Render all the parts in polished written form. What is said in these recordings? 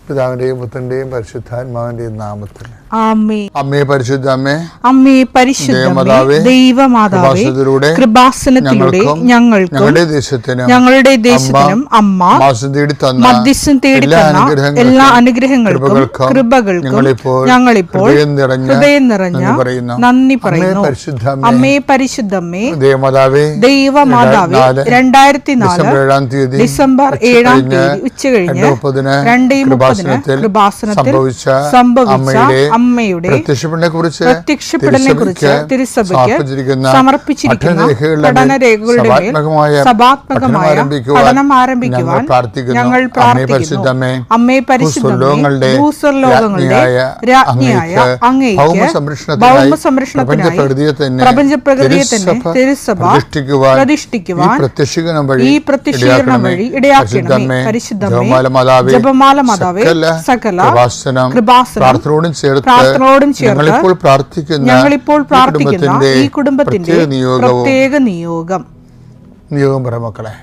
പിതാവിന്റെയും പുത്രന്റെയും പരിശുദ്ധാത്മാവിന്റെയും നാമത്തിൽ ആമേൻ. അമ്മേ പരിശുദ്ധ അമ്മേ, അമ്മേ പരിശുദ്ധമേ, ദൈവമാതാവേ, കൃപാസനത്തിലൂടെ ഞങ്ങൾക്കും ഞങ്ങളുടെ ദേശത്തിനും അമ്മ മധ്യസ്ഥം തേടി തന്ന എല്ലാ അനുഗ്രഹങ്ങൾക്കും കൃപകൾക്കും ഞങ്ങളിപ്പോൾ ഹൃദയം നിറഞ്ഞ നന്ദി പറയുന്നു. അമ്മേ പരിശുദ്ധമേ, ദൈവമാതാവേ, 2004 ഡിസംബർ 7 ഉച്ചകഴിഞ്ഞ് 2:30 കൃപാസനത്തിൽ സംഭവിച്ച അമ്മയുടെ പ്രത്യക്ഷപ്പെടലിനെ കുറിച്ച് തിരുസഭയ്ക്ക് സമർപ്പിച്ചിരിക്കുന്ന പഠനരേഖകളുടെ മേൽ സഭാത്മകമായ പഠനം ആരംഭിക്കുവാൻ ഞങ്ങൾ പ്രാർത്ഥിക്കുന്നു. അമ്മേ പരിശുദ്ധമേ, ഭൂസ്വർലോകങ്ങളുടെ രാജ്ഞിയായ അങ്ങേയ്ക്ക് ഭൗമസംരക്ഷണത്തിനായി പ്രപഞ്ചപ്രകൃതിയെ തന്നെ തിരുസഭ പ്രതിഷ്ഠിക്കുവാൻ ഈ പ്രത്യക്ഷീകരണം വഴി ഇടയാക്കണമേ. പരിശുദ്ധമേ, ജപമാല മാതാവേ, സകല കൃപാസനം പ്രാർത്ഥനയോടും ചേർത്ത് ഞങ്ങളിപ്പോൾ പ്രാർത്ഥിക്കുന്ന ഈ കുടുംബത്തിന്റെ പ്രത്യേക നിയോഗം മക്കളെ.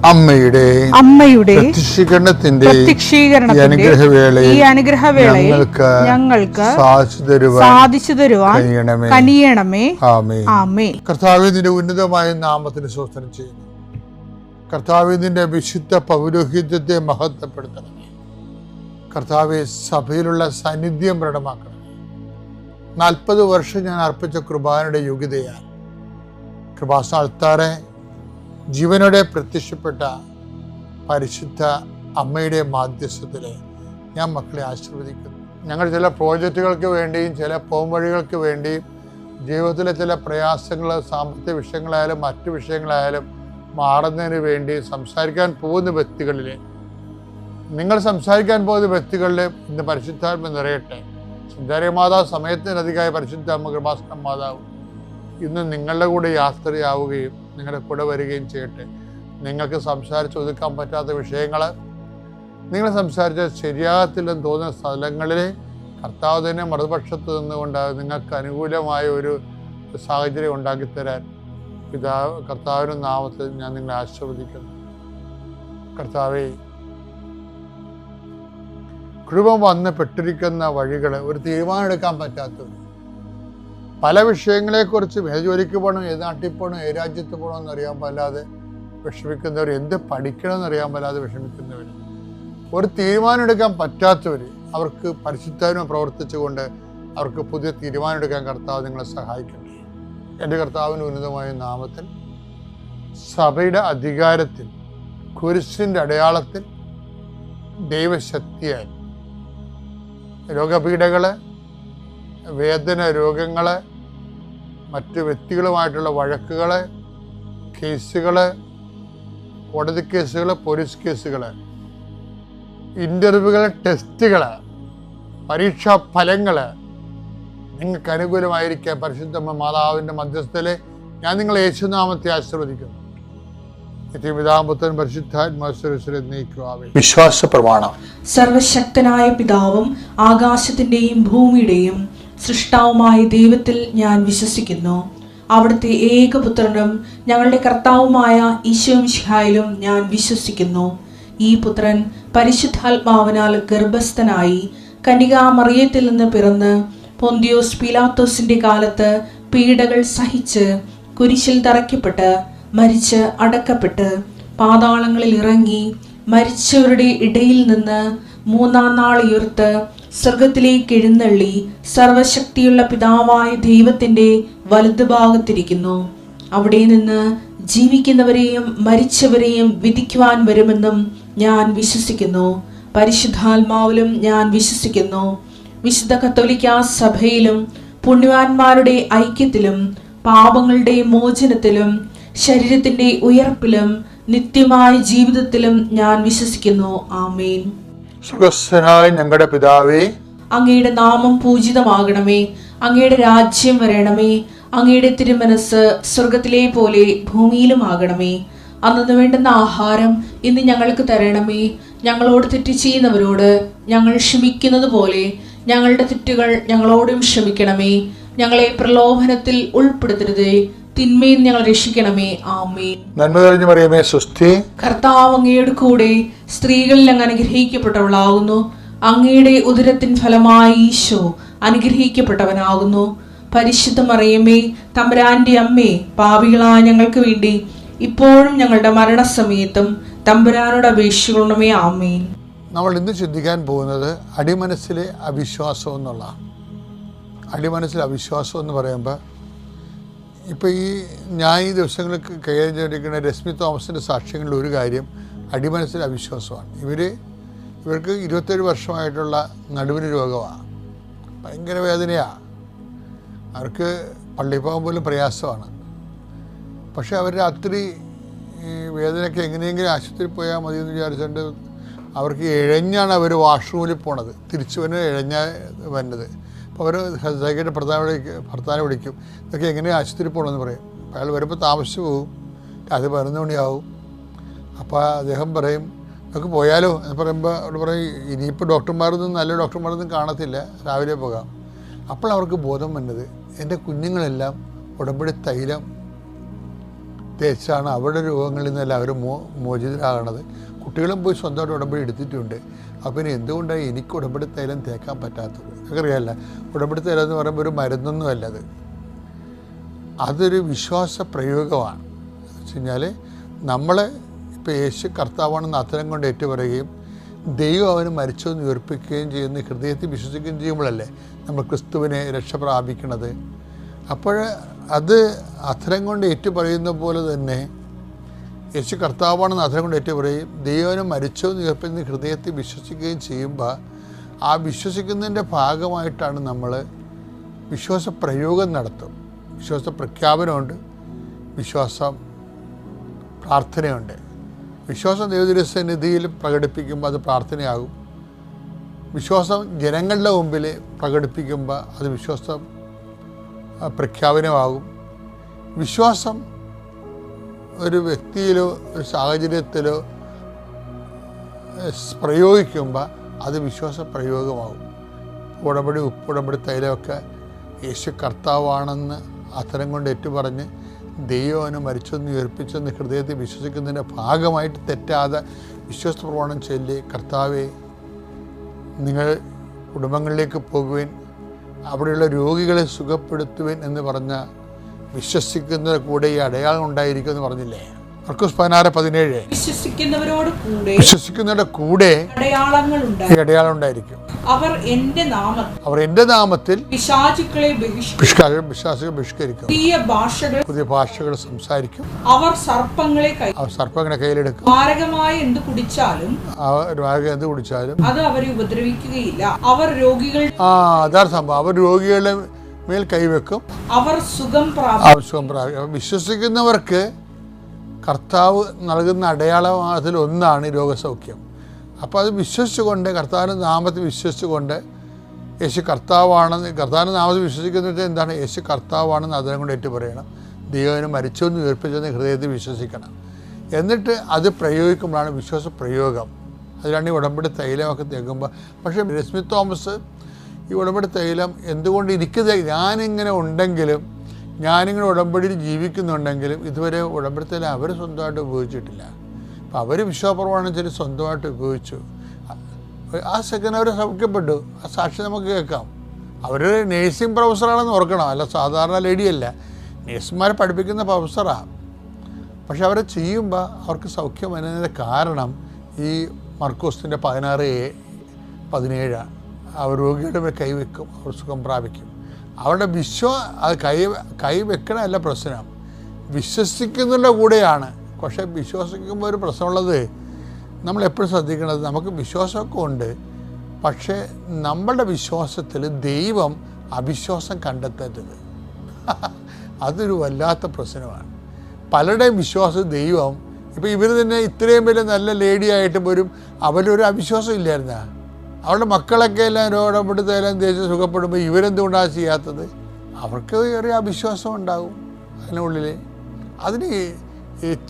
അമ്മയുടെ പ്രത്യക്ഷീകരണത്തിന്റെ ഈ അനുഗ്രഹവേളയിൽ ഞങ്ങൾക്ക് സാധിച്ചു തരുവാൻ കനിയണമേ. ആമേൻ. കർത്താവേ, നിന്റെ ഉന്നതമായ നാമത്തിന് സ്തോത്രം ചെയ്യുന്നു. കർത്താവേ, നിന്റെ വിശുദ്ധ പൗരോഹിത്യത്തെ മഹത്വപ്പെടുത്തണമേ. കർത്താവേ, സഭയിലുള്ള സാന്നിധ്യം പ്രകടമാക്കണമേ. 40 വർഷം ഞാൻ അർപ്പിച്ച കൃപാനയുടെ യോഗ്യതയാൽ കൃപാസ്ഥാനത്താറെ ജീവനോടെ പ്രത്യക്ഷപ്പെട്ട പരിശുദ്ധ അമ്മയുടെ മാധ്യസ്ഥത്തിൽ ഞാൻ മക്കളെ ആശീർവദിക്കുന്നു. ഞങ്ങൾ ചില പ്രോജക്റ്റുകൾക്ക് വേണ്ടിയും ചില പോംവഴികൾക്ക് വേണ്ടിയും ജീവിതത്തിലെ ചില പ്രയാസങ്ങൾ, സാമ്പത്തിക വിഷയങ്ങളായാലും മറ്റു വിഷയങ്ങളായാലും മാറുന്നതിന് വേണ്ടി സംസാരിക്കാൻ പോകുന്ന വ്യക്തികളിൽ, നിങ്ങൾ സംസാരിക്കാൻ പോകുന്ന വ്യക്തികളിൽ ഇന്ന് പരിശുദ്ധാത്മ നിറയട്ടെ. സുന്ദരി മാതാവ് സമയത്തിനധികമായ പരിശുദ്ധ അമ്മ കൃപാസന മാതാവ് ഇന്ന് നിങ്ങളുടെ കൂടെ യാത്രയാവുകയും നിങ്ങളുടെ കൂടെ വരികയും ചെയ്യട്ടെ. നിങ്ങൾക്ക് സംസാരിച്ച് ഒതുക്കാൻ പറ്റാത്ത വിഷയങ്ങൾ, നിങ്ങൾ സംസാരിച്ചാൽ ശരിയാകത്തില്ലെന്ന് തോന്നുന്ന സ്ഥലങ്ങളിൽ കർത്താവ് തന്നെ മറുപക്ഷത്ത് നിന്നുകൊണ്ട് നിങ്ങൾക്ക് അനുകൂലമായ ഒരു സാഹചര്യം ഉണ്ടാക്കിത്തരാൻ കർത്താവിൻ്റെ നാമത്തിൽ ഞാൻ നിങ്ങളെ ആശീർവദിക്കുന്നു. കർത്താവേ, കുടുംബം വന്ന് പെട്ടിരിക്കുന്ന വഴികൾ, ഒരു തീരുമാനം എടുക്കാൻ പറ്റാത്തത്, പല വിഷയങ്ങളെക്കുറിച്ചും ഏത് ജോലിക്ക് പോകണം, ഏത് നാട്ടിൽ പോകണം, ഏത് രാജ്യത്ത് പോകണമെന്ന് അറിയാൻ പാടില്ലാതെ വിഷമിക്കുന്നവർ, എന്ത് പഠിക്കണമെന്ന് അറിയാൻ പാടില്ലാതെ വിഷമിക്കുന്നവർ, ഒരു തീരുമാനം എടുക്കാൻ പറ്റാത്തവർ, അവർക്ക് പരിശുദ്ധാത്മ പ്രവർത്തിച്ചുകൊണ്ട് അവർക്ക് പുതിയ തീരുമാനം എടുക്കാൻ കർത്താവ് നിങ്ങളെ സഹായിക്കട്ടെ. എൻ്റെ കർത്താവിൻ്റെ ഉന്നതമായ നാമത്തിൽ സഭയുടെ അധികാരത്തിൽ, കുരിശിൻ്റെ അടയാളത്തിൽ, ദൈവശക്തിയാൽ രോഗപീഠകൾ, വേദന രോഗങ്ങൾ, മറ്റ് വ്യക്തികളുമായിട്ടുള്ള വഴക്കുകൾ, കേസുകൾ, കോടതി കേസുകൾ, പോലീസ് കേസുകൾ, ഇൻ്റർവ്യൂകൾ, ടെസ്റ്റുകൾ, പരീക്ഷാ ഫലങ്ങൾ നിങ്ങൾക്ക് അനുകൂലമായിരിക്കാൻ പരിശുദ്ധ മാതാവിൻ്റെ മധ്യസ്ഥയിൽ ഞാൻ നിങ്ങളെ യേശുനാമത്തെ ആശീർവദിക്കുന്നു. വിശ്വാസ പ്രമാണം. സർവശക്തനായ പിതാവും ആകാശത്തിന്റെയും ഭൂമിയുടെയും സൃഷ്ടാവുമായ ദൈവത്തിൽ ഞാൻ വിശ്വസിക്കുന്നു. അവിടുത്തെ ഏകപുത്രനും ഞങ്ങളുടെ കർത്താവുമായ ഈശോമിശിഹായിലും ഞാൻ വിശ്വസിക്കുന്നു. ഈ പുത്രൻ പരിശുദ്ധാത്മാവിനാൽ ഗർഭസ്ഥനായി കന്യകാമറിയത്തിൽ നിന്ന് പിറന്ന് പൊന്തിയോസ് പീലാത്തോസിന്റെ കാലത്ത് പീഡകൾ സഹിച്ച് കുരിശിൽ തറയ്ക്കപ്പെട്ട് മരിച്ച് അടക്കപ്പെട്ട് പാതാളങ്ങളിൽ ഇറങ്ങി മരിച്ചവരുടെ ഇടയിൽ നിന്ന് 3-ാം നാൾ ഉയർത്ത് സ്വർഗത്തിലേക്ക് എഴുന്നള്ളി സർവശക്തിയുള്ള പിതാവായ ദൈവത്തിന്റെ വലതുഭാഗത്തിരിക്കുന്നു. അവിടെ നിന്ന് ജീവിക്കുന്നവരെയും മരിച്ചവരെയും വിധിക്കുവാൻ വരുമെന്നും ഞാൻ വിശ്വസിക്കുന്നു. പരിശുദ്ധാത്മാവിലും ഞാൻ വിശ്വസിക്കുന്നു. വിശുദ്ധ കത്തോലിക്കാ സഭയിലും പുണ്യവാന്മാരുടെ ഐക്യത്തിലും പാപങ്ങളുടെ മോചനത്തിലും ശരീരത്തിന്റെ ഉയർപ്പിലും നിത്യമായ ജീവിതത്തിലും ഞാൻ വിശ്വസിക്കുന്നു. ആമേൻ. സുഖസ്ഥനായ ഞങ്ങളുടെ പിതാവേ, അങ്ങയുടെ നാമം പൂജിതമാകണമേ. അങ്ങയുടെ രാജ്യം വരണമേ. അങ്ങയുടെ തിരുമനസ് സ്വർഗത്തിലെ പോലെ ഭൂമിയിലുമാകണമേ. അന്നു വേണ്ടുന്ന ആഹാരം ഇന്ന് ഞങ്ങൾക്ക് തരണമേ. ഞങ്ങളോട് തെറ്റ് ചെയ്യുന്നവരോട് ഞങ്ങൾ ക്ഷമിക്കുന്നത് പോലെ ഞങ്ങളുടെ തെറ്റുകൾ ഞങ്ങളോടും ക്ഷമിക്കണമേ. ഞങ്ങളെ പ്രലോഭനത്തിൽ ഉൾപ്പെടുത്തരുതേ, തിന്മയിൽ ഞങ്ങൾ രക്ഷിക്കണമേ. ആമേൻ. നന്മ തെളിഞ്ഞു മറിയമേ, സ്വസ്തി. കർത്താവ് അങ്ങയുടെ കൂടെ സ്ത്രീകളിൽ അങ്ങ് അനുഗ്രഹിക്കപ്പെട്ടവളാകുന്നു. അങ്ങയുടെ ഉദരത്തിൻ ഫലമായി ഈശോ അനുഗ്രഹിക്കപ്പെട്ടവനാകുന്നു. പരിശുദ്ധ മറിയമേ, തമ്പുരാന്റെ അമ്മേ, പാപികളായ ഞങ്ങൾക്ക് വേണ്ടി ഇപ്പോഴും ഞങ്ങളുടെ മരണസമയത്തും തമ്പുരാനോട് അപേക്ഷിക്കണമേ. ആമേൻ. നമ്മൾ ഇന്ന് ചിന്തിക്കാൻ പോകുന്നത് അടിമനസ്സിലെ അവിശ്വാസം എന്നുള്ള. അടിമനസ്സിലെ അവിശ്വാസം എന്ന് പറയുമ്പോൾ ഇപ്പോൾ ഞാൻ ഈ ദിവസങ്ങളിൽ കൈകാര്യം ചെയ്തിരിക്കുന്ന രശ്മി തോമസിൻ്റെ സാക്ഷ്യങ്ങളിൽ ഒരു കാര്യം അടിമനസ്സിലെ അവിശ്വാസമാണ്. ഇവർക്ക് 27 വർഷമായിട്ടുള്ള നടുവിന് രോഗമാണ്. ഭയങ്കര വേദനയാണ്. അവർക്ക് പള്ളിയിൽ പോകാൻ പോലും പ്രയാസമാണ്. പക്ഷെ അവർ രാത്രി ഈ വേദനയ്ക്ക് എങ്ങനെയെങ്കിലും ആശുപത്രിയിൽ പോയാൽ മതി എന്ന് വിചാരിച്ചുകൊണ്ട് അവർക്ക് ഇഴഞ്ഞാണ് അവർ വാഷ്റൂമിൽ പോണത്. തിരിച്ചു വരുന്നത് ഇഴഞ്ഞ വരുന്നത്. അപ്പോൾ അവർ സൈക്കിളിൻ്റെ ഭർത്താവിനെ വിളിക്കും, ഇതൊക്കെ എങ്ങനെ ആശുപത്രിയിൽ പോകണമെന്ന് പറയും. അപ്പോൾ അയാൾ വരുമ്പോൾ താമസിച്ച് പോകും. രാത്രി 11 മണിയാവും. അപ്പോൾ അദ്ദേഹം പറയും, നമുക്ക് പോയാലോ എന്ന് പറയുമ്പോൾ അവർ പറയും, ഇനിയിപ്പോൾ ഡോക്ടർമാരൊന്നും നല്ല ഡോക്ടർമാരൊന്നും കാണത്തില്ല, രാവിലെ പോകാം. അപ്പോൾ അവർക്ക് ബോധം വന്നത്, എൻ്റെ കുഞ്ഞുങ്ങളെല്ലാം ഉടമ്പടി തൈലം തേച്ചാണ് അവരുടെ രോഗങ്ങളിൽ നിന്നെല്ലാം അവർ മോചിതരാകണത്. കുട്ടികളും പോയി സ്വന്തമായിട്ട് ഉടമ്പടി എടുത്തിട്ടുണ്ട്. അപ്പം ഇനി എന്തുകൊണ്ടാണ് എനിക്ക് ഉടമ്പടി തൈലം തേക്കാൻ പറ്റാത്തത്? എനിക്കറിയാമല്ല, ഉടമ്പടി തൈലം എന്ന് പറയുമ്പോൾ ഒരു മരുന്നൊന്നും അല്ലത്. അതൊരു വിശ്വാസ പ്രയോഗമാണ്. എന്ന് വെച്ച് കഴിഞ്ഞാൽ നമ്മൾ ഇപ്പോൾ യേശു കർത്താവാണെന്ന് അത്തരം കൊണ്ട് ഏറ്റുപറയുകയും ദൈവം അവന് മരിച്ചെന്ന് ഉയർപ്പിക്കുകയും ചെയ്യുന്ന ഹൃദയത്തിൽ വിശ്വസിക്കുകയും ചെയ്യുമ്പോഴല്ലേ നമ്മൾ ക്രിസ്തുവിനെ രക്ഷ പ്രാപിക്കണത്. അപ്പോൾ അത് അത്തരം കൊണ്ട് ഏറ്റുപറയുന്ന പോലെ തന്നെ യേശു കർത്താവാണെന്ന് അത്തരം കൊണ്ട് ഏറ്റുപറയും ദൈവന് മരിച്ചെന്ന് ഉയർപ്പിക്കുന്ന ഹൃദയത്തിൽ വിശ്വസിക്കുകയും ചെയ്യുമ്പോൾ ആ വിശ്വസിക്കുന്നതിൻ്റെ ഭാഗമായിട്ടാണ് നമ്മൾ വിശ്വാസ പ്രയോഗം നടത്തും. വിശ്വാസ പ്രഖ്യാപനമുണ്ട്, വിശ്വാസം പ്രാർത്ഥനയുണ്ട്. വിശ്വാസം ദൈവസന്നിധിയിൽ പ്രകടിപ്പിക്കുമ്പോൾ അത് പ്രാർത്ഥനയാകും. വിശ്വാസം ജനങ്ങളുടെ മുമ്പിൽ പ്രകടിപ്പിക്കുമ്പോൾ അത് വിശ്വാസം പ്രഖ്യാപനമാകും. വിശ്വാസം ഒരു വ്യക്തിയിലോ ഒരു സാഹചര്യത്തിലോ പ്രയോഗിക്കുമ്പോൾ അത് വിശ്വാസ പ്രയോഗമാകും. ഉപ്പുടമ്പടി തൈലമൊക്കെ യേശു കർത്താവാണെന്ന് അത്തരം കൊണ്ട് ഏറ്റുപറഞ്ഞ് ദൈവവന് മരിച്ചെന്ന് ഉയർപ്പിച്ചെന്ന് ഹൃദയത്തിൽ വിശ്വസിക്കുന്നതിൻ്റെ ഭാഗമായിട്ട് തെറ്റാതെ വിശ്വാസ പ്രമാണം ചൊല്ലി, കർത്താവെ നിങ്ങൾ കുടുംബങ്ങളിലേക്ക് പോകുവാൻ, അവിടെയുള്ള രോഗികളെ സുഖപ്പെടുത്തുവാൻ എന്ന് പറഞ്ഞ വിശ്വസിക്കുന്നവരുടെ കൂടെ ഈ അടയാളം ഉണ്ടായിരിക്കും എന്ന് പറഞ്ഞില്ലേ? മർക്കോസ് 16:17. വിശ്വസിക്കുന്നവരുടെ കൂടെ അടയാളം ഉണ്ടായിരിക്കും. അവർ എന്റെ നാമത്തിൽ പിശാചുക്കളെ ബഹിഷ്കരിക്കും, പുതിയ ഭാഷകൾ സംസാരിക്കും, അവർ സർപ്പങ്ങളെ കയ്യിലെടുക്കും, മാരകമായ എന്ത് കുടിച്ചാലും അത് അവരെ ഉപദ്രവിക്കുകയില്ല, അവർ രോഗികൾ അതാണ് സംഭവം. അവർ രോഗികളുടെ മേൽ കൈവെക്കും, അവർ സുഖം പ്രാപിക്കും. വിശ്വസിക്കുന്നവർക്ക് കർത്താവ് നൽകുന്ന അടയാളം അതിൽ ഒന്നാണ് രോഗസൗഖ്യം. അപ്പോൾ അത് വിശ്വസിച്ചുകൊണ്ട്, കർത്താവിൻ്റെ നാമത്തിൽ വിശ്വസിച്ചുകൊണ്ട് യേശു കർത്താവാണെന്ന്, കർത്താവിൻ്റെ നാമത്തിൽ വിശ്വസിക്കുന്നത് എന്താണ്? യേശു കർത്താവാണെന്ന് അതിനെ കൊണ്ട് ഏറ്റു പറയണം. ദൈവം മരിച്ചെന്ന് ഉയർപ്പിച്ചെന്ന് ഹൃദയത്തിൽ വിശ്വസിക്കണം. എന്നിട്ട് അത് പ്രയോഗിക്കുമ്പോഴാണ് വിശ്വാസ പ്രയോഗം. അതിലാണ് ഈ ഉടമ്പടി തൈലമൊക്കെ തേക്കുമ്പോൾ. പക്ഷേ രശ്മി തോമസ് ഈ ഉടമ്പടി തൈലം എന്തുകൊണ്ട് ഞാനിങ്ങനെ ഉണ്ടെങ്കിലും, ഞാനിങ്ങനെ ഉടമ്പടിയിൽ ജീവിക്കുന്നുണ്ടെങ്കിലും ഇതുവരെ ഉടമ്പടി തൈലം അവർ സ്വന്തമായിട്ട് ഉപയോഗിച്ചിട്ടില്ല. അപ്പോൾ അവർ വിശ്വാസപ്രമാണം ചെല്ലി സ്വന്തമായിട്ട് ഉപയോഗിച്ചു. ആ സെക്കൻഡ് അവർ സൗഖ്യപ്പെട്ടു. ആ സാക്ഷി നമുക്ക് കേൾക്കാം. അവർ നേഴ്സിംഗ് പ്രൊഫസറാണെന്ന് ഓർക്കണം, അല്ല സാധാരണ ലേഡിയല്ല, നേഴ്സുമാരെ പഠിപ്പിക്കുന്ന പ്രൊഫസറാണ്. പക്ഷെ അവരെ ചെയ്യുമ്പോൾ അവർക്ക് സൗഖ്യം വരുന്നതിൻ്റെ കാരണം ഈ മർക്കോസിൻ്റെ 16:17 അവർ രോഗിയുടെ മേൽ കൈവെക്കും, അവർ സുഖം പ്രാപിക്കും. അവരുടെ അത് കൈവെക്കണമല്ല പ്രശ്നം, വിശ്വസിക്കുന്നതിൻ്റെ കൂടെയാണ്. പക്ഷേ വിശ്വസിക്കുമ്പോൾ ഒരു പ്രശ്നമുള്ളത്, നമ്മളെപ്പോഴും ശ്രദ്ധിക്കേണ്ടത്, നമുക്ക് വിശ്വാസമൊക്കെ ഉണ്ട്, പക്ഷേ നമ്മളുടെ വിശ്വാസത്തിൽ ദൈവം അവിശ്വാസം കണ്ടെത്തരുത്. അതൊരു വല്ലാത്ത പ്രശ്നമാണ്. പലരുടെയും വിശ്വാസം ദൈവം, ഇപ്പോൾ ഇവർ തന്നെ ഇത്രയും വലിയ നല്ല ലേഡിയായിട്ട് പോലും അവരൊരു അവിശ്വാസം ഇല്ലായിരുന്ന. അവരുടെ മക്കളൊക്കെ എല്ലാം രോഗപ്പെടുത്തെല്ലാം തേച്ച് സുഖപ്പെടുമ്പോൾ ഇവരെന്തുകൊണ്ടാണ് ചെയ്യാത്തത്? അവർക്ക് ഒരു അവിശ്വാസം ഉണ്ടാകും അതിനുള്ളിൽ. അതിന്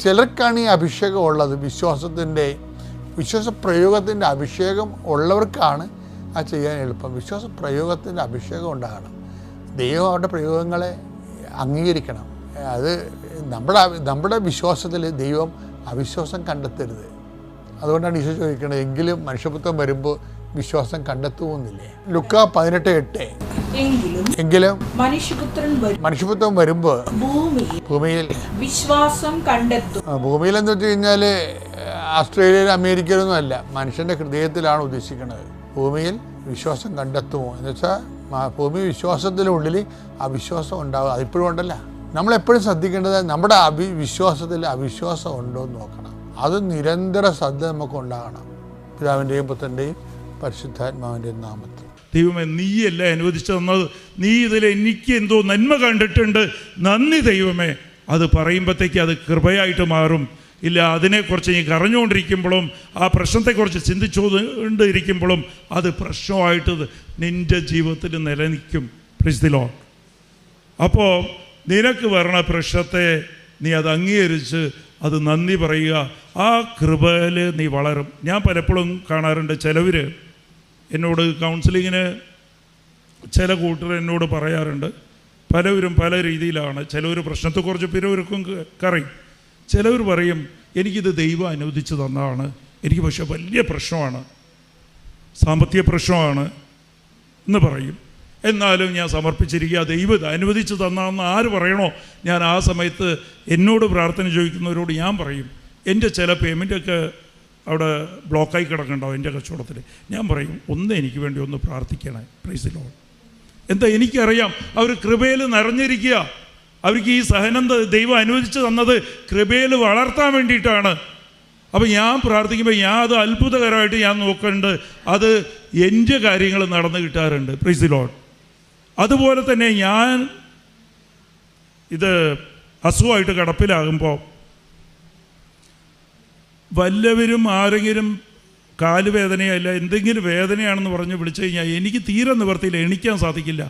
ചിലർക്കാണ് ഈ അഭിഷേകം ഉള്ളത്. വിശ്വാസ പ്രയോഗത്തിൻ്റെ അഭിഷേകം ഉള്ളവർക്കാണ് അത് ചെയ്യാൻ എളുപ്പം. വിശ്വാസ പ്രയോഗത്തിൻ്റെ അഭിഷേകം ഉണ്ടാകണം. ദൈവം അവരുടെ പ്രയോഗങ്ങളെ അംഗീകരിക്കണം. അത് നമ്മുടെ വിശ്വാസത്തിൽ ദൈവം അവിശ്വാസം കണ്ടെത്തരുത്. അതുകൊണ്ടാണ് ഈശോ ചോദിക്കുന്നത്, എങ്കിലും മനുഷ്യപുത്രൻ വരുമ്പോൾ വിശ്വാസം കണ്ടെത്തുന്നില്ലേ? ലുക്കാ 18:8. എങ്കിലും മനുഷ്യപുത്രൻ വരുമ്പോൾ ഭൂമിയിൽ വിശ്വാസം കണ്ടെത്തും. ഭൂമിയിൽ എന്ന് വെച്ച് കഴിഞ്ഞാൽ ഓസ്ട്രേലിയയിലും അമേരിക്കയിലൊന്നും അല്ല, മനുഷ്യൻ്റെ ഹൃദയത്തിലാണ് ഉദ്ദേശിക്കുന്നത്. ഭൂമിയിൽ വിശ്വാസം കണ്ടെത്തുമോ എന്ന് വെച്ചാൽ ഭൂമി വിശ്വാസത്തിനുള്ളിൽ അവിശ്വാസം ഉണ്ടാകും. അതിപ്പോഴും ഉണ്ടല്ല. നമ്മളെപ്പോഴും ശ്രദ്ധിക്കേണ്ടത് നമ്മുടെ വിശ്വാസത്തിൽ അവിശ്വാസം ഉണ്ടോ എന്ന് നോക്കണം. അത് നിരന്തര ശ്രദ്ധ നമുക്ക് ഉണ്ടാകണം. പിതാവിൻ്റെയും പുത്രൻ്റെയും പരിശുദ്ധാത്മാവിൻ്റെയും നാമത്തിൽ. ദൈവമേ, നീയല്ല അനുവദിച്ചു തന്നത്, നീ ഇതിൽ എനിക്ക് എന്തോ നന്മ കണ്ടിട്ടുണ്ട്, നന്ദി ദൈവമേ. അത് പറയുമ്പോഴത്തേക്ക് അത് കൃപയായിട്ട് മാറും. ഇല്ല, അതിനെക്കുറിച്ച് നീ കരഞ്ഞുകൊണ്ടിരിക്കുമ്പോഴും ആ പ്രശ്നത്തെക്കുറിച്ച് ചിന്തിച്ചുകൊണ്ടിരിക്കുമ്പോഴും അത് പ്രശ്നമായിട്ട് നിൻ്റെ ജീവിതത്തിൽ നിലനിൽക്കും. Price the Lord. അപ്പോൾ നിനക്ക് വരണ പ്രശ്നത്തെ നീ അത് അംഗീകരിച്ച് അത് നന്ദി പറയുക. ആ കൃപയിൽ നീ വളരും. ഞാൻ പലപ്പോഴും കാണാറുണ്ട്, ചിലവർ എന്നോട് കൗൺസിലിങ്ങിന് ചില കൂട്ടർ എന്നോട് പറയാറുണ്ട്. പലവരും പല രീതിയിലാണ്. ചിലവർ പ്രശ്നത്തെക്കുറിച്ച് പിറവർക്കും കറിയും. ചിലവർ പറയും, എനിക്കിത് ദൈവം അനുവദിച്ച് തന്നതാണ്, എനിക്ക് പക്ഷേ വലിയ പ്രശ്നമാണ്, സാമ്പത്തിക പ്രശ്നമാണ് എന്ന് പറയും. എന്നാലും ഞാൻ സമർപ്പിച്ചിരിക്കുക, ദൈവം അനുവദിച്ച് തന്നാന്ന് ആര് പറയണോ, ഞാൻ ആ സമയത്ത് എന്നോട് പ്രാർത്ഥന ചോദിക്കുന്നവരോട് ഞാൻ പറയും, എൻ്റെ ചില പേയ്മെൻറ്റൊക്കെ അവിടെ ബ്ലോക്കായി കിടക്കുന്നുണ്ടാവും എൻ്റെ കച്ചവടത്തിൽ. ഞാൻ പറയും, എനിക്ക് വേണ്ടി ഒന്ന് പ്രാർത്ഥിക്കണേ. Price the Lord. എന്താ, എനിക്കറിയാം അവർ കൃപയിൽ നിറഞ്ഞിരിക്കുക. അവർക്ക് ഈ സഹനം ദൈവം അനുവദിച്ച് തന്നത് കൃപയിൽ വളർത്താൻ വേണ്ടിയിട്ടാണ്. അപ്പോൾ ഞാൻ പ്രാർത്ഥിക്കുമ്പോൾ അത് അത്ഭുതകരമായിട്ട് ഞാൻ നോക്കുന്നുണ്ട്. അത് എൻ്റെ കാര്യങ്ങൾ നടന്നു കിട്ടാറുണ്ട്. Price the Lord. അതുപോലെ തന്നെ ഞാൻ ഇത് അസുഖമായിട്ട് കിടപ്പിലാകുമ്പോൾ വല്ലവരും ആരെങ്കിലും കാലുവേദനയല്ല എന്തെങ്കിലും വേദനയാണെന്ന് പറഞ്ഞ് വിളിച്ചു കഴിഞ്ഞാൽ എനിക്ക് തീരെ നിവർത്തിയില്ല, എണീക്കാൻ സാധിക്കില്ല.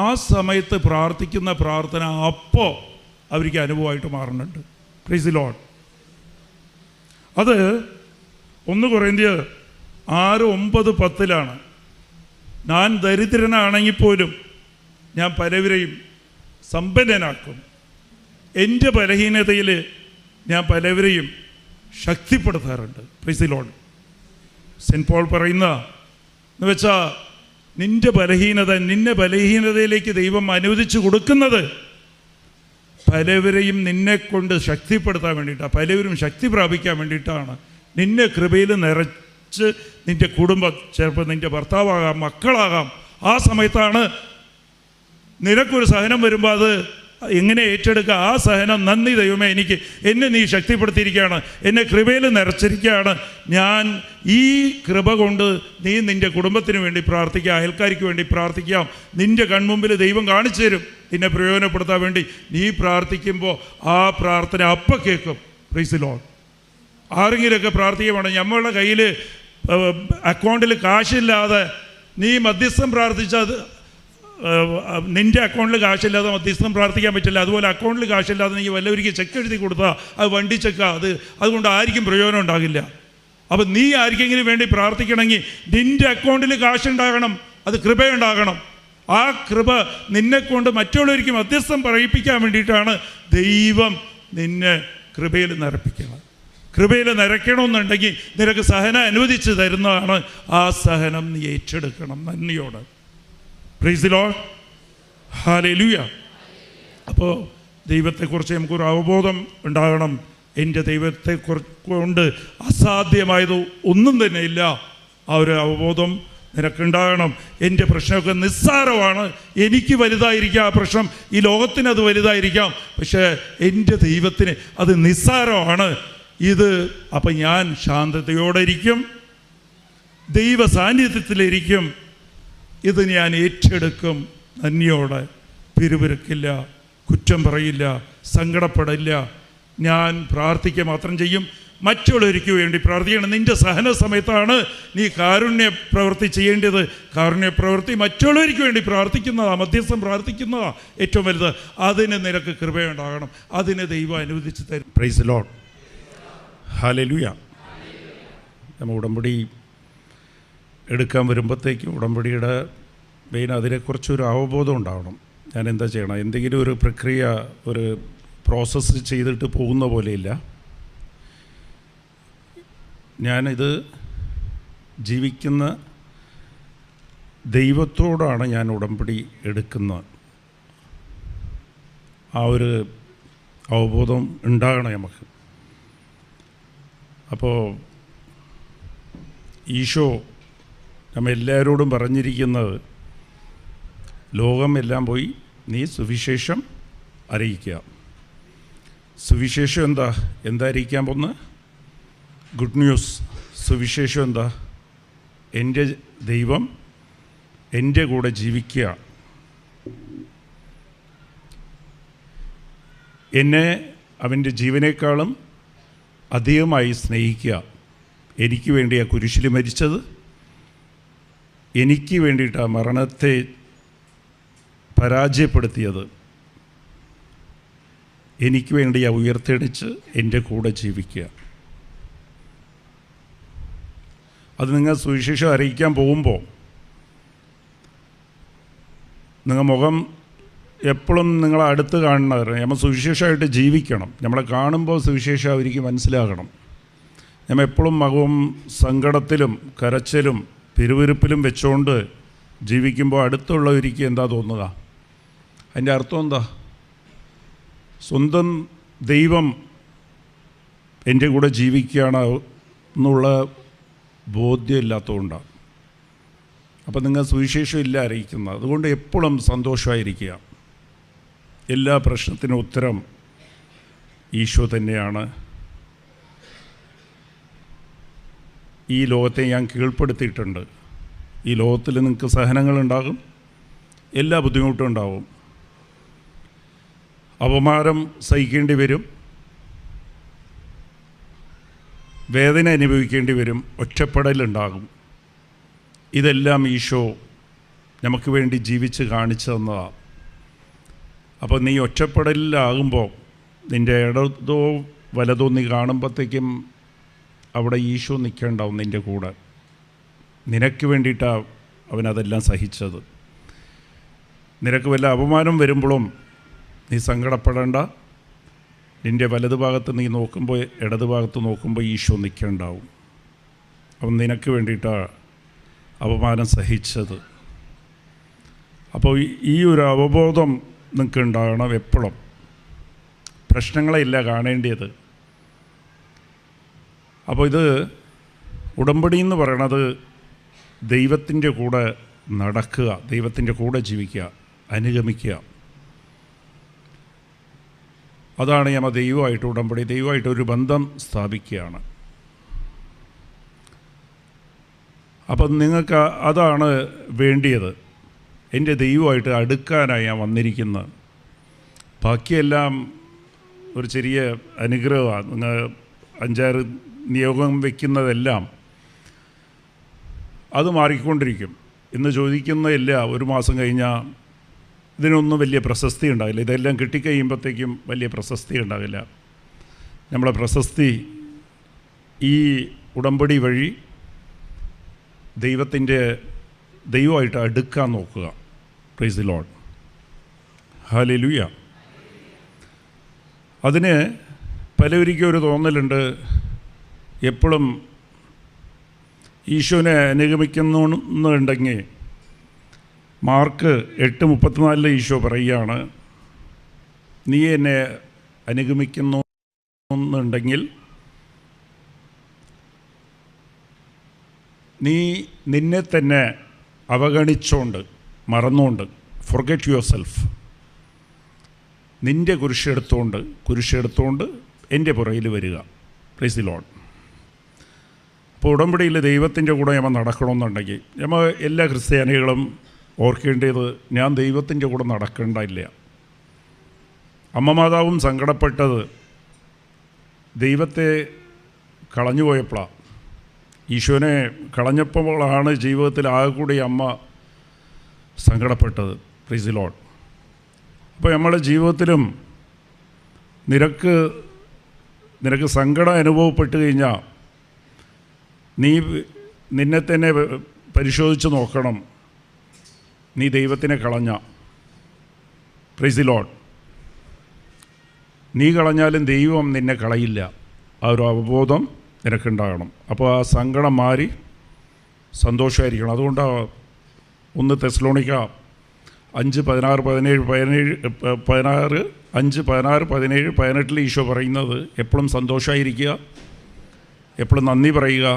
ആ സമയത്ത് പ്രാർത്ഥിക്കുന്ന പ്രാർത്ഥന അപ്പോൾ അവർക്ക് അനുഭവമായിട്ട് മാറുന്നുണ്ട്. Price the Lord. അത് 1 കൊരിന്ത്യർ 6:9-10 ഞാൻ ദരിദ്രനാണെങ്കിൽ പോലും ഞാൻ പലവരെയും സമ്പന്നനാക്കും, എൻ്റെ ബലഹീനതയിൽ ഞാൻ പലവരെയും ശക്തിപ്പെടുത്താറുണ്ട്. Praise the lord. Saint Paul പറയുന്ന എന്ന് വെച്ചാൽ നിൻ്റെ ബലഹീനതയിലേക്ക് ദൈവം അനുവദിച്ചു കൊടുക്കുന്നത് പലവരെയും നിന്നെക്കൊണ്ട് ശക്തിപ്പെടുത്താൻ വേണ്ടിയിട്ടാണ്, പലവരും ശക്തി പ്രാപിക്കാൻ വേണ്ടിയിട്ടാണ്. നിന്നെ കൃപയിൽ നിറച്ച് നിൻ്റെ കുടുംബം, ചിലപ്പോൾ നിൻ്റെ ഭർത്താവാകാം, മക്കളാകാം, ആ സമയത്താണ് നിനക്കൊരു സഹനം വരുമ്പോൾ അത് എങ്ങനെ ഏറ്റെടുക്കുക? ആ സഹനം, നന്ദി ദൈവമേ, എന്നെ നീ ശക്തിപ്പെടുത്തിയിരിക്കുകയാണ്, എന്നെ കൃപയിൽ നിറച്ചിരിക്കുകയാണ്. ഞാൻ ഈ കൃപ കൊണ്ട് നീ നിൻ്റെ കുടുംബത്തിന് വേണ്ടി പ്രാർത്ഥിക്കുക, അയൽക്കാർക്ക് വേണ്ടി പ്രാർത്ഥിക്കാം. നിൻ്റെ കൺമുമ്പിൽ ദൈവം കാണിച്ചു തരും നിന്നെ പ്രയോജനപ്പെടുത്താൻ വേണ്ടി. നീ പ്രാർത്ഥിക്കുമ്പോൾ ആ പ്രാർത്ഥന അപ്പം കേൾക്കും. Price the Lord. ആരെങ്കിലുമൊക്കെ പ്രാർത്ഥിക്കുകയാണ്, നമ്മളുടെ കയ്യിൽ അക്കൗണ്ടിൽ കാശില്ലാതെ നീ മധ്യസ്ഥം പ്രാർത്ഥിച്ചാൽ നിൻ്റെ അക്കൗണ്ടിൽ കാശില്ലാതെ മധ്യസ്ഥം പ്രാർത്ഥിക്കാൻ പറ്റില്ല. അതുപോലെ അക്കൗണ്ടിൽ കാശില്ലാതെ നീ വല്ലവർക്ക് ചെക്ക് എഴുതി കൊടുത്താൽ അത് വണ്ടി ചെക്കാണ്, അതുകൊണ്ട് ആർക്കും പ്രയോജനം ഉണ്ടാകില്ല. അപ്പം നീ ആർക്കെങ്കിലും വേണ്ടി പ്രാർത്ഥിക്കണമെങ്കിൽ നിൻ്റെ അക്കൗണ്ടിൽ കാശുണ്ടാകണം, അത് കൃപയുണ്ടാകണം. ആ കൃപ നിന്നെക്കൊണ്ട് മറ്റുള്ളവർക്ക് മധ്യസ്ഥം പറയിപ്പിക്കാൻ വേണ്ടിയിട്ടാണ് ദൈവം നിന്നെ കൃപയിൽ നിറപ്പിക്കുന്നത്. കൃപയിൽ നിറയ്ക്കണമെന്നുണ്ടെങ്കിൽ നിനക്ക് സഹനം അനുവദിച്ച് തരുന്നതാണ്. ആ സഹനം നീ ഏറ്റെടുക്കണം നന്ദിയോട്. Praise the lord. ഹല്ലേലൂയ. അപ്പോൾ ദൈവത്തെക്കുറിച്ച് നമുക്കൊരു അവബോധം ഉണ്ടാകണം. എൻ്റെ ദൈവത്തെക്കുറിച്ച് അസാധ്യമായത് ഒന്നും തന്നെ ഇല്ല. ആ ഒരു അവബോധം നിനക്കുണ്ടാകണം. എൻ്റെ പ്രശ്നമൊക്കെ നിസ്സാരമാണ്, എനിക്ക് വലുതായിരിക്കാം ആ പ്രശ്നം, ഈ ലോകത്തിന് അത് വലുതായിരിക്കാം, പക്ഷേ എൻ്റെ ദൈവത്തിന് അത് നിസ്സാരമാണ്. അപ്പം ഞാൻ ശാന്തതയോടെ ഇരിക്കും, ദൈവ സാന്നിധ്യത്തിലിരിക്കും. ഇത് ഞാൻ ഏറ്റെടുക്കും. നന്ദിയോടെ പിറുപിറുക്കില്ല, കുറ്റം പറയില്ല, സങ്കടപ്പെടില്ല. ഞാൻ പ്രാർത്ഥിക്കുക മാത്രം ചെയ്യും. മറ്റുള്ളവർക്ക് വേണ്ടി പ്രാർത്ഥിക്കണം. നിൻ്റെ സഹന സമയത്താണ് നീ കാരുണ്യ പ്രവൃത്തി ചെയ്യേണ്ടത്. കാരുണ്യ പ്രവൃത്തി മറ്റുള്ളവർക്ക് വേണ്ടി പ്രാർത്ഥിക്കുന്നതാണ്, മധ്യസ്ഥം പ്രാർത്ഥിക്കുന്നതാണ് ഏറ്റവും വലുത്. അതിന് നിനക്ക് കൃപയുണ്ടാകണം. അതിന് ദൈവം അനുവദിച്ച് തരും. Price the lord. ഹല്ലേലൂയ. നമ്മൾ ഉടമ്പടി എടുക്കാൻ വരുമ്പോഴത്തേക്കും ഉടമ്പടിയുടെ മെയിൻ അതിനെക്കുറിച്ചൊരു അവബോധം ഉണ്ടാവണം. ഞാൻ എന്താ ചെയ്യണം, എന്തെങ്കിലും ഒരു പ്രക്രിയ, ഒരു പ്രോസസ്സ് ചെയ്തിട്ട് പോകുന്ന പോലെയില്ല. ഞാനിത് ജീവിക്കുന്ന ദൈവത്തോടാണ് ഞാൻ ഉടമ്പടി എടുക്കുന്നത്. ആ ഒരു അവബോധം ഉണ്ടാകണം നമുക്ക്. അപ്പോൾ ഈശോ നമ്മെല്ലാവരോടും പറഞ്ഞിരിക്കുന്നത്, ലോകം എല്ലാം പോയി നീ സുവിശേഷം അറിയിക്കുക. സുവിശേഷം എന്താ അറിയിക്കാൻ പോകുന്നത്? Good news. സുവിശേഷം എന്താ? എൻ്റെ ദൈവം എൻ്റെ കൂടെ ജീവിക്കുക, എന്നെ അവൻ്റെ ജീവനേക്കാളും അധികമായി സ്നേഹിക്കുക, എനിക്ക് വേണ്ടി ആ കുരിശിൽ മരിച്ചത്, എനിക്ക് വേണ്ടിയിട്ട് ആ മരണത്തെ പരാജയപ്പെടുത്തിയത്, എനിക്ക് വേണ്ടി ആ ഉയർത്തെണിച്ച് എൻ്റെ കൂടെ ജീവിക്കുക. അത് നിങ്ങൾ സുവിശേഷം അറിയിക്കാൻ പോകുമ്പോൾ നിങ്ങൾ മുഖം എപ്പോഴും നിങ്ങളെ അടുത്ത് കാണുന്നവർ, നമ്മൾ സുവിശേഷമായിട്ട് ജീവിക്കണം. നമ്മളെ കാണുമ്പോൾ സുവിശേഷം അവർക്ക് മനസ്സിലാകണം. നമ്മൾ എപ്പോഴും മുഖവും സങ്കടത്തിലും കരച്ചിലും പിറുപിറുപ്പിലും വെച്ചുകൊണ്ട് ജീവിക്കുമ്പോൾ അടുത്തുള്ളവർക്ക് എന്താ തോന്നുക? അതിൻ്റെ അർത്ഥം എന്താ? സ്വന്തം ദൈവം എൻ്റെ കൂടെ ജീവിക്കുകയാണ് എന്നുള്ള ബോധ്യമില്ലാത്തതുകൊണ്ടാണ്. അപ്പം നിങ്ങൾ സുവിശേഷം ഇല്ല അറിയിക്കുന്നത്. അതുകൊണ്ട് എപ്പോഴും സന്തോഷമായിരിക്കുക. എല്ലാ പ്രശ്നത്തിനും ഉത്തരം ഈശോ തന്നെയാണ്. ഈ ലോകത്തെ ഞാൻ കീഴ്പ്പെടുത്തിയിട്ടുണ്ട്. ഈ ലോകത്തിൽ നിങ്ങൾക്ക് സഹനങ്ങളുണ്ടാകും, എല്ലാ ബുദ്ധിമുട്ടും ഉണ്ടാവും, അപമാനം സഹിക്കേണ്ടി വരും, വേദന അനുഭവിക്കേണ്ടി വരും, ഒറ്റപ്പെടലുണ്ടാകും. ഇതെല്ലാം ഈശോ നമുക്ക് വേണ്ടി ജീവിച്ച് കാണിച്ചു തന്നതാണ്. അപ്പോൾ നീ ഒറ്റപ്പെടലിലാകുമ്പോൾ നിൻ്റെ ഇടതോ വലതോ നീ കാണുമ്പോഴത്തേക്കും അവിടെ ഈശോ നിൽക്കേണ്ടാവും നിൻ്റെ കൂടെ. നിനക്ക് വേണ്ടിയിട്ടാണ് അവനതെല്ലാം സഹിച്ചത്. നിനക്ക് വല്ല അപമാനം വരുമ്പോഴും നീ സങ്കടപ്പെടേണ്ട. നിൻ്റെ വലതുഭാഗത്ത് നീ നോക്കുമ്പോൾ ഇടതുഭാഗത്ത് നോക്കുമ്പോൾ ഈശോ നിൽക്കേണ്ടാവും. അവൻ നിനക്ക് വേണ്ടിയിട്ടാണ് അപമാനം സഹിച്ചത്. അപ്പോൾ ഈ ഒരു അവബോധം നിങ്ങൾക്ക് ഉണ്ടാകണം എപ്പോഴും. പ്രശ്നങ്ങളെയില്ല കാണേണ്ടത്. അപ്പോൾ ഇത് ഉടമ്പടി എന്ന് പറയണത് ദൈവത്തിൻ്റെ കൂടെ നടക്കുക, ദൈവത്തിൻ്റെ കൂടെ ജീവിക്കുക, അനുഗമിക്കുക. അതാണ് നമ്മൾ ദൈവമായിട്ട് ഉടമ്പടി, ദൈവമായിട്ടൊരു ബന്ധം സ്ഥാപിക്കുകയാണ്. അപ്പം നിങ്ങൾക്ക് അതാണ് വേണ്ടിയത്. എൻ്റെ ദൈവമായിട്ട് അടുക്കാനാണ് ഞാൻ വന്നിരിക്കുന്നത്. ബാക്കിയെല്ലാം ഒരു ചെറിയ അനുഗ്രഹമാണ്. നിങ്ങൾ 5-6 നിയോഗം വയ്ക്കുന്നതെല്ലാം അത് മാറിക്കൊണ്ടിരിക്കും. ഇന്ന് ചോദിക്കുന്നതെല്ലാം ഒരു മാസം കഴിഞ്ഞാൽ ഇതിനൊന്നും വലിയ പ്രശസ്തി ഉണ്ടാകില്ല. ഇതെല്ലാം കിട്ടിക്കഴിയുമ്പോഴത്തേക്കും വലിയ പ്രശസ്തി ഉണ്ടാകില്ല. നമ്മളെ പ്രശസ്തി ഈ ഉടമ്പടി വഴി ദൈവമായിട്ട് അടുക്കാൻ നോക്കുക. Price the lord. ഹല്ലേലൂയ. അതിന് പലവരിക്കും ഒരു തോന്നലുണ്ട്, എപ്പോഴും ഈശോനെ അനുഗമിക്കുന്നുണ്ടെങ്കിൽ മാർക്ക് 8:34 ഈശോ പറയുകയാണ്, നീ എന്നെ അനുഗമിക്കുന്നുണ്ടെങ്കിൽ നീ നിന്നെ തന്നെ അവഗണിച്ചുകൊണ്ട് മറന്നുകൊണ്ട്, ഫൊർഗെറ്റ് യുവർ സെൽഫ്, നിൻ്റെ കുരിശെടുത്തുകൊണ്ട് എൻ്റെ പുറകിൽ വരിക. Price the Lord. അപ്പോൾ ഉടമ്പടിയിൽ ദൈവത്തിൻ്റെ കൂടെ നമ്മൾ നടക്കണമെന്നുണ്ടെങ്കിൽ നമ്മൾ എല്ലാ ക്രിസ്ത്യാനികളും ഓർക്കേണ്ടത്, ഞാൻ ദൈവത്തിൻ്റെ കൂടെ നടക്കേണ്ടതില്ല. അമ്മ മാതാവും സങ്കടപ്പെട്ടത് ദൈവത്തെ കളഞ്ഞുപോയപ്പോഴാണ്, ഈശോനെ കളഞ്ഞപ്പോഴാണ് ജീവിതത്തിൽ ആകെ കൂടി അമ്മ സങ്കടപ്പെട്ടത്. Price the Lord. അപ്പോൾ നമ്മുടെ ജീവിതത്തിലും നിനക്ക് സങ്കടം അനുഭവപ്പെട്ട് കഴിഞ്ഞാൽ നിന്നെ തന്നെ പരിശോധിച്ച് നോക്കണം, നീ ദൈവത്തിനെ കളഞ്ഞ. Price the Lord. നീ കളഞ്ഞാലും ദൈവം നിന്നെ കളയില്ല. ആ ഒരു അവബോധം നിനക്കുണ്ടാകണം. അപ്പോൾ ആ സങ്കടം മാറി സന്തോഷമായിരിക്കണം. അതുകൊണ്ടാണ് 1 തെസ്സലോനിക്ക 5:16-17 ഈശോ പറയുന്നത്, എപ്പോഴും സന്തോഷമായിരിക്കുക, എപ്പോഴും നന്ദി പറയുക,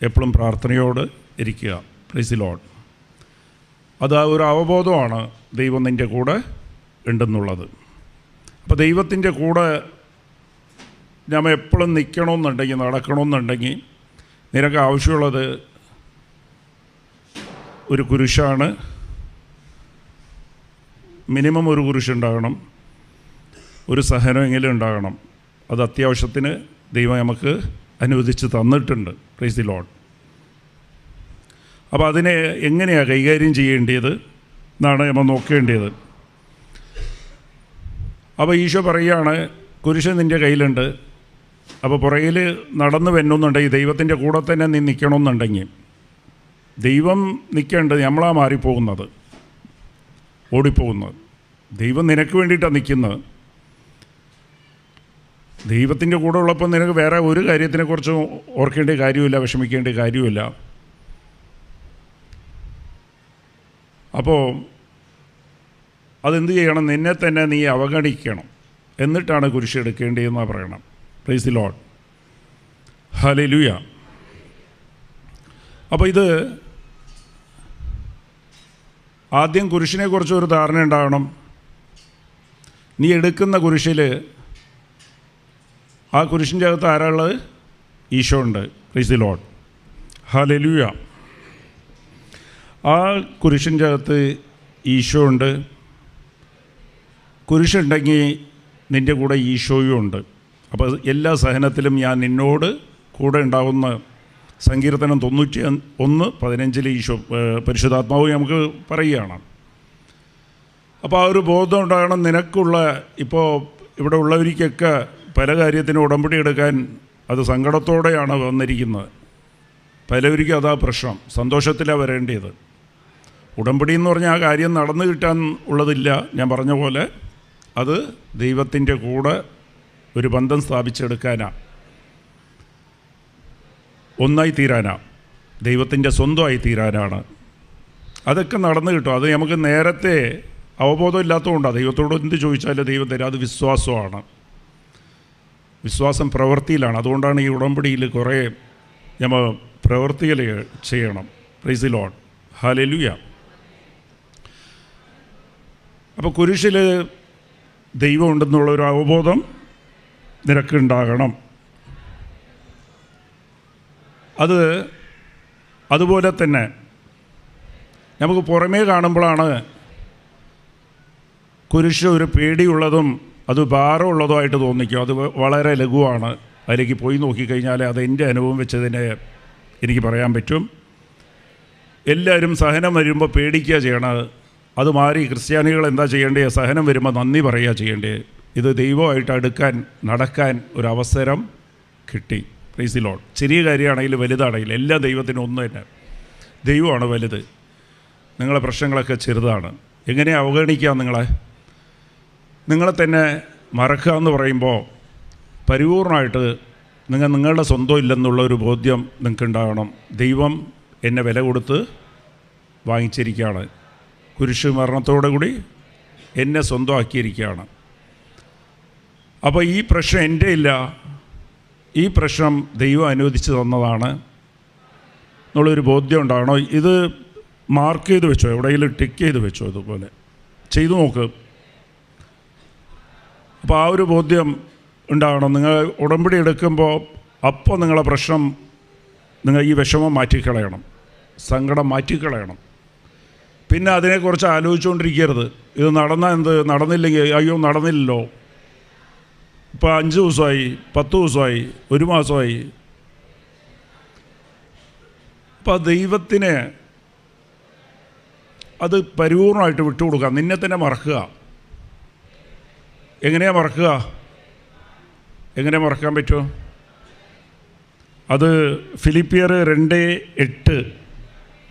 എപ്പോഴും പ്രാർത്ഥനയോട് ഇരിക്കുക. Price the Lord. അത് ആ ഒരു അവബോധമാണ് ദൈവം നിൻ്റെ കൂടെ ഉണ്ടെന്നുള്ളത്. അപ്പോൾ ദൈവത്തിൻ്റെ കൂടെ നമ്മൾ എപ്പോഴും നിൽക്കണമെന്നുണ്ടെങ്കിൽ, നടക്കണമെന്നുണ്ടെങ്കിൽ നിനക്ക് ആവശ്യമുള്ളത് ഒരു കുരിശാണ്. മിനിമം ഒരു കുരിശുണ്ടാകണം, ഒരു സഹനമെങ്കിലും ഉണ്ടാകണം. അത് അത്യാവശ്യത്തിന് ദൈവം നമുക്ക് അനുവദിച്ച് തന്നിട്ടുണ്ട്. Price the Lord. അപ്പോൾ അതിനെ എങ്ങനെയാണ് കൈകാര്യം ചെയ്യേണ്ടത് എന്നാണ് നമ്മൾ നോക്കേണ്ടത്. അപ്പോൾ ഈശോ പറയുകയാണ്, കുരിശ് നിൻ്റെ കയ്യിലുണ്ട്. അപ്പോൾ പുറകിൽ നടന്ന് വെന്നുന്നുണ്ടെങ്കിൽ, ദൈവത്തിൻ്റെ കൂടെ തന്നെ നീ നിൽക്കണമെന്നുണ്ടെങ്കിൽ, ദൈവം നിൽക്കേണ്ടത് നമ്മളാ മാറിപ്പോകുന്നത്, ഓടിപ്പോകുന്നത്. ദൈവം നിനക്ക് വേണ്ടിയിട്ടാണ് നിൽക്കുന്നത്. ദൈവത്തിൻ്റെ കൂടെ ഉള്ളപ്പോൾ നിനക്ക് വേറെ ഒരു കാര്യത്തിനെക്കുറിച്ച് ഓർക്കേണ്ട കാര്യമില്ല, വിഷമിക്കേണ്ട കാര്യമില്ല. അപ്പോൾ അതെന്ത് ചെയ്യണം? നിന്നെ തന്നെ നീ അവഗണിക്കണം, എന്നിട്ടാണ് കുരിശ് എടുക്കേണ്ടതെന്നാണ് പറയണം. Price the lord. ഹല്ലേലൂയ. അപ്പോൾ ഇത് ആദ്യം കുരിശിനെക്കുറിച്ച് ഒരു ധാരണ ഉണ്ടാകണം. നീ എടുക്കുന്ന കുരിശിൽ ആ കുരിശിൻ്റെ അകത്ത് ആരാളുള്ളത്? ഈശോ ഉണ്ട്. Price the lord. ഹല്ലേലൂയ. ആ കുരിശിൻ്റെ അകത്ത് ഈശോ ഉണ്ട്. കുരിശുണ്ടെങ്കിൽ നിൻ്റെ കൂടെ ഈശോയും ഉണ്ട്. അപ്പോൾ എല്ലാ സഹനത്തിലും ഞാൻ നിന്നോട് കൂടെ ഉണ്ടാകുന്ന സങ്കീർത്തനം 91:15 ഈശോ പരിശുദ്ധാത്മാവ് നമുക്ക് പറയുകയാണ്. അപ്പോൾ ആ ഒരു ബോധം ഉണ്ടാകണം നിനക്കുള്ള. ഇപ്പോൾ ഇവിടെ ഉള്ളവർക്കൊക്കെ പല കാര്യത്തിനും ഉടമ്പടി എടുക്കാൻ അത് സങ്കടത്തോടെയാണ് വന്നിരിക്കുന്നത്. പലവർക്കും അതാ പ്രശ്നം, സന്തോഷത്തിലാണ് വരേണ്ടത്. ഉടമ്പടി എന്ന് പറഞ്ഞാൽ ആ കാര്യം നടന്നു കിട്ടാൻ ഉള്ളതില്ല. ഞാൻ പറഞ്ഞ പോലെ അത് ദൈവത്തിൻ്റെ കൂടെ ഒരു ബന്ധം സ്ഥാപിച്ചെടുക്കാനാണ്, ഒന്നായി തീരാനാണ്, ദൈവത്തിൻ്റെ സ്വന്തമായി തീരാനാണ്. അതൊക്കെ നടന്നു കിട്ടും. അത് നമുക്ക് നേരത്തെ അവബോധം ഇല്ലാത്തതുകൊണ്ടാണ്. ദൈവത്തോട് എന്ത് ചോദിച്ചാലും ദൈവം തരാം. അത് വിശ്വാസമാണ്. വിശ്വാസം പ്രവൃത്തിയിലാണ്. അതുകൊണ്ടാണ് ഈ ഉടമ്പടിയിൽ കുറേ നമ്മൾ പ്രവൃത്തികൾ ചെയ്യണം. Price the lord. ഹല്ലേലൂയ. അപ്പോൾ കുരിശിൽ ദൈവം ഉണ്ടെന്നുള്ളൊരു അവബോധം നിനക്കുണ്ടാകണം. അതുപോലെ തന്നെ നമുക്ക് പുറമേ കാണുമ്പോഴാണ് കുരിശ് ഒരു പേടിയുള്ളതും അത് ഭാരമുള്ളതുമായിട്ട് തോന്നിക്കും. അത് വളരെ ലഘുവാണ്. അതിലേക്ക് പോയി നോക്കിക്കഴിഞ്ഞാൽ അത് എൻ്റെ അനുഭവം വെച്ചതിനെ എനിക്ക് പറയാൻ പറ്റും. എല്ലാവരും സഹനം വരുമ്പോൾ പേടിക്കുക ചെയ്യണത്. അത് മാറി ക്രിസ്ത്യാനികൾ എന്താ ചെയ്യേണ്ടത്? സഹനം വരുമ്പോൾ നന്ദി പറയുക ചെയ്യേണ്ടത്. ഇത് ദൈവമായിട്ട് അടുക്കാൻ, നടക്കാൻ ഒരവസരം കിട്ടി. Price the Lord. ചെറിയ കാര്യമാണെങ്കിലും വലുതാണെങ്കിലും എല്ലാം ദൈവത്തിനും ഒന്ന് തന്നെ. ദൈവമാണ് വലുത്. നിങ്ങളെ പ്രശ്നങ്ങളൊക്കെ ചെറുതാണ്. എങ്ങനെ അവഗണിക്കാം? നിങ്ങളെ തന്നെ മറക്കുക എന്ന് പറയുമ്പോൾ പരിപൂർണമായിട്ട് നിങ്ങളുടെ സ്വന്തം ഇല്ലെന്നുള്ള ഒരു ബോധ്യം നിങ്ങൾക്കുണ്ടാകണം. ദൈവം എന്നെ വില കൊടുത്ത് വാങ്ങിച്ചിരിക്കുകയാണ്. കുരിശ് മരണത്തോടു കൂടി എന്നെ സ്വന്തമാക്കിയിരിക്കുകയാണ്. അപ്പോൾ ഈ പ്രശ്നം എൻ്റെ ഇല്ല, ഈ പ്രശ്നം ദൈവം അനുവദിച്ച് തന്നതാണ് എന്നുള്ളൊരു ബോധ്യം ഉണ്ടാകണം. ഇത് മാർക്ക് ചെയ്ത് വെച്ചോ, എവിടെയെങ്കിലും ടിക്ക് ചെയ്ത് വെച്ചോ, ഇതുപോലെ ചെയ്തു നോക്ക്. അപ്പോൾ ആ ഒരു ബോധ്യം ഉണ്ടാകണം. നിങ്ങൾ ഉടമ്പടി എടുക്കുമ്പോൾ അപ്പോൾ നിങ്ങളെ പ്രശ്നം, നിങ്ങൾ ഈ വിഷമം മാറ്റിക്കളയണം, സങ്കടം മാറ്റിക്കളയണം. പിന്നെ അതിനെക്കുറിച്ച് ആലോചിച്ചുകൊണ്ടിരിക്കരുത്. ഇത് നടന്നാൽ എന്ത്, നടന്നില്ലെങ്കിൽ അയ്യോ നടന്നില്ലല്ലോ, ഇപ്പോൾ 5 ദിവസമായി, 10 ദിവസമായി, 1 മാസമായി. അപ്പോൾ ദൈവത്തിന് അത് പരിപൂർണമായിട്ട് വിട്ടുകൊടുക്കുക. നിന്നെ തന്നെ മറക്കുക. എങ്ങനെയാണ് മറക്കുക? എങ്ങനെ മറക്കാൻ പറ്റുമോ? അത് ഫിലിപ്പിയർ 2:8